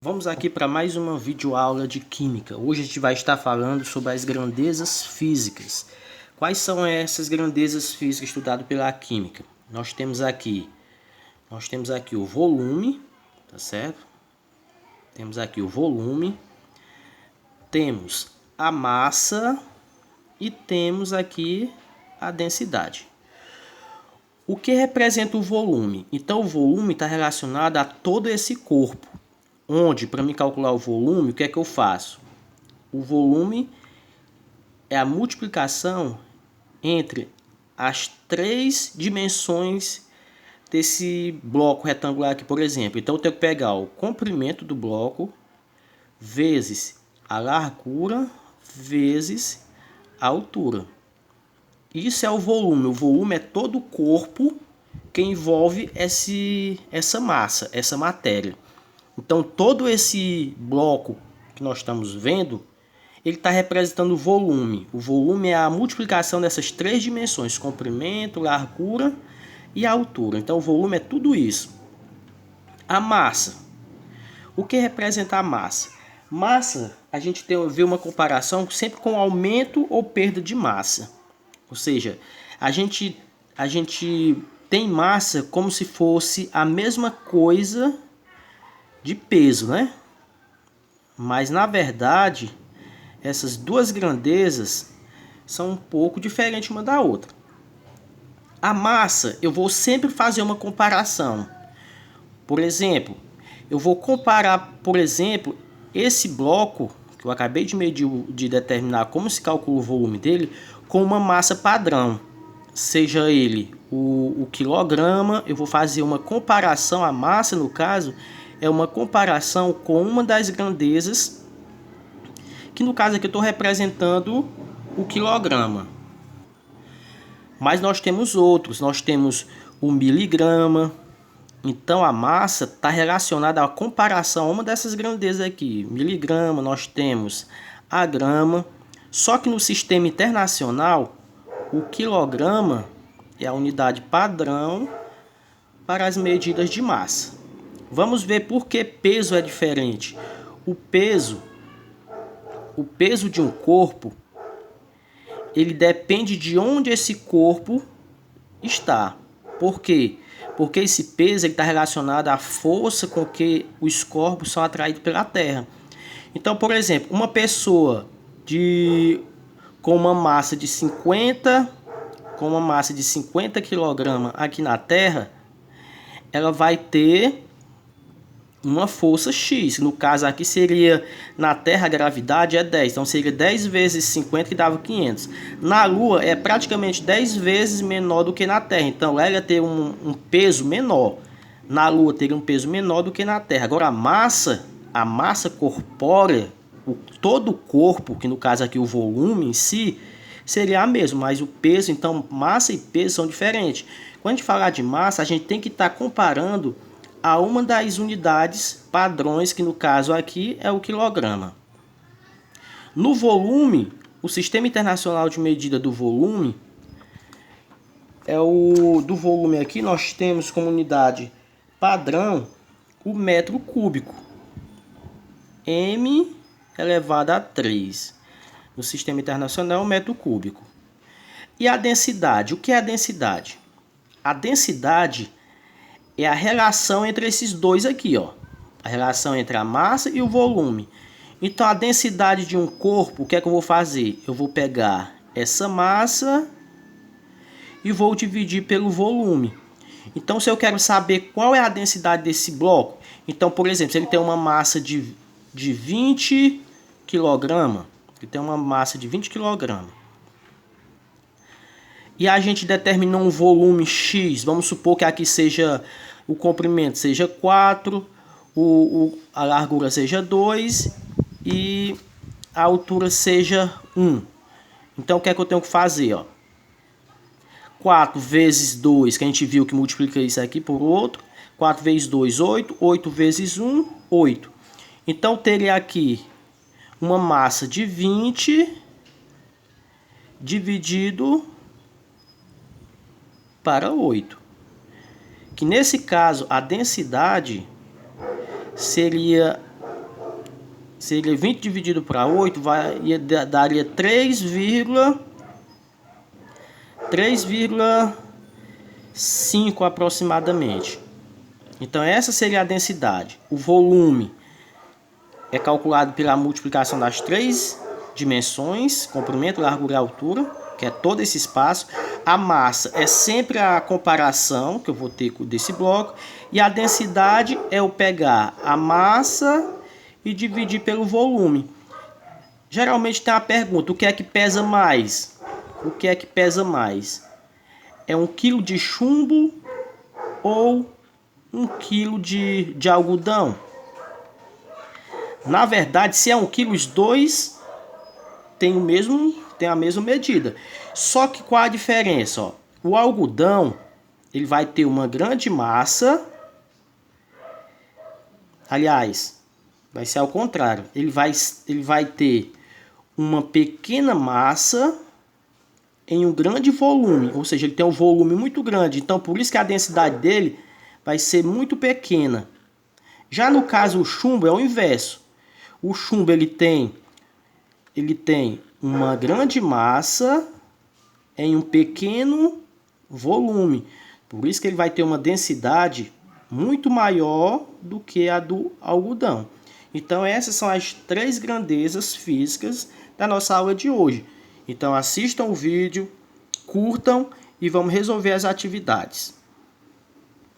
Vamos aqui para mais uma videoaula de Química. Hoje a gente vai estar falando sobre as grandezas físicas. Quais são essas grandezas físicas estudadas pela Química? Nós temos aqui o volume, tá certo? Temos aqui o volume, temos a massa e temos aqui a densidade. O que representa o volume? Então o volume está relacionado a todo esse corpo. Onde, para me calcular o volume, o que é que eu faço? O volume é a multiplicação entre as três dimensões desse bloco retangular aqui, por exemplo. Então eu tenho que pegar o comprimento do bloco vezes a largura vezes a altura. Isso é o volume. O volume é todo o corpo que envolve essa massa, essa matéria. Então, todo esse bloco que nós estamos vendo, ele está representando o volume. O volume é a multiplicação dessas três dimensões, comprimento, largura e altura. Então, o volume é tudo isso. A massa. O que representa a massa? Massa, a gente vê uma comparação sempre com aumento ou perda de massa. Ou seja, a gente tem massa como se fosse a mesma coisa de peso, né? Mas na verdade, essas duas grandezas são um pouco diferentes uma da outra. A massa, eu vou sempre fazer uma comparação. Por exemplo, eu vou comparar, esse bloco que eu acabei de medir, de determinar como se calcula o volume dele, com uma massa padrão. Seja ele o quilograma, eu vou fazer uma comparação, a massa no caso, é uma comparação com uma das grandezas, que no caso aqui eu estou representando o quilograma. Mas nós temos outros, nós temos o miligrama. Então a massa está relacionada à comparação a uma dessas grandezas aqui. Miligrama, nós temos a grama. Só que no sistema internacional, o quilograma é a unidade padrão para as medidas de massa. Vamos ver por que peso é diferente. O peso de um corpo, ele depende de onde esse corpo está. Por quê? Porque esse peso está relacionado à força com que os corpos são atraídos pela Terra. Então, por exemplo, uma pessoa com uma massa de 50 kg aqui na Terra, ela vai ter uma força X. No caso aqui seria, na Terra a gravidade é 10, então seria 10 vezes 50 que dava 500. Na Lua é praticamente 10 vezes menor do que na Terra, então ela ia ter um peso menor. Na Lua teria um peso menor do que na Terra. Agora a massa corpórea, todo o corpo, que no caso aqui o volume em si, seria a mesma, mas o peso, então massa e peso são diferentes. Quando a gente falar de massa, a gente tem que estar comparando a uma das unidades padrões, que no caso aqui é o quilograma. No volume, o Sistema Internacional de Medida do Volume, aqui nós temos como unidade padrão o metro cúbico, m elevado a 3. No Sistema Internacional, o metro cúbico. E a densidade? O que é a densidade? A densidade é a relação entre esses dois aqui, ó. A relação entre a massa e o volume. Então, a densidade de um corpo, o que é que eu vou fazer? Eu vou pegar essa massa e vou dividir pelo volume. Então, se eu quero saber qual é a densidade desse bloco, então, por exemplo, se ele tem uma massa de 20 kg, ele tem uma massa de 20 kg, e a gente determinou um volume X, vamos supor que aqui seja o comprimento seja 4, a largura seja 2 e a altura seja 1. Então o que é que eu tenho que fazer? 4 vezes 2, que a gente viu que multiplica isso aqui por outro. 4 vezes 2, 8. 8 vezes 1, 8. Então teria aqui uma massa de 20 dividido para 8. Que nesse caso a densidade seria seria 20 dividido para 8, daria 3,5 aproximadamente. Então essa seria a densidade. O volume é calculado pela multiplicação das três dimensões, comprimento, largura e altura, que é todo esse espaço. A massa é sempre a comparação que eu vou ter desse bloco. E a densidade é eu pegar a massa e dividir pelo volume. Geralmente tem uma pergunta: o que é que pesa mais? O que é que pesa mais? É 1 kg de chumbo ou 1 kg de algodão? Na verdade, se é 1 kg, os dois tem a mesma medida. Só que qual a diferença? Ó? O algodão ele vai ter uma grande massa. Aliás, vai ser ao contrário. Ele vai ter uma pequena massa em um grande volume. Ou seja, ele tem um volume muito grande. Então, por isso que a densidade dele vai ser muito pequena. Já no caso, o chumbo é o inverso. O chumbo ele tem uma grande massa em um pequeno volume. Por isso que ele vai ter uma densidade muito maior do que a do algodão. Então essas são as 3 grandezas físicas da nossa aula de hoje. Então assistam o vídeo, curtam e vamos resolver as atividades.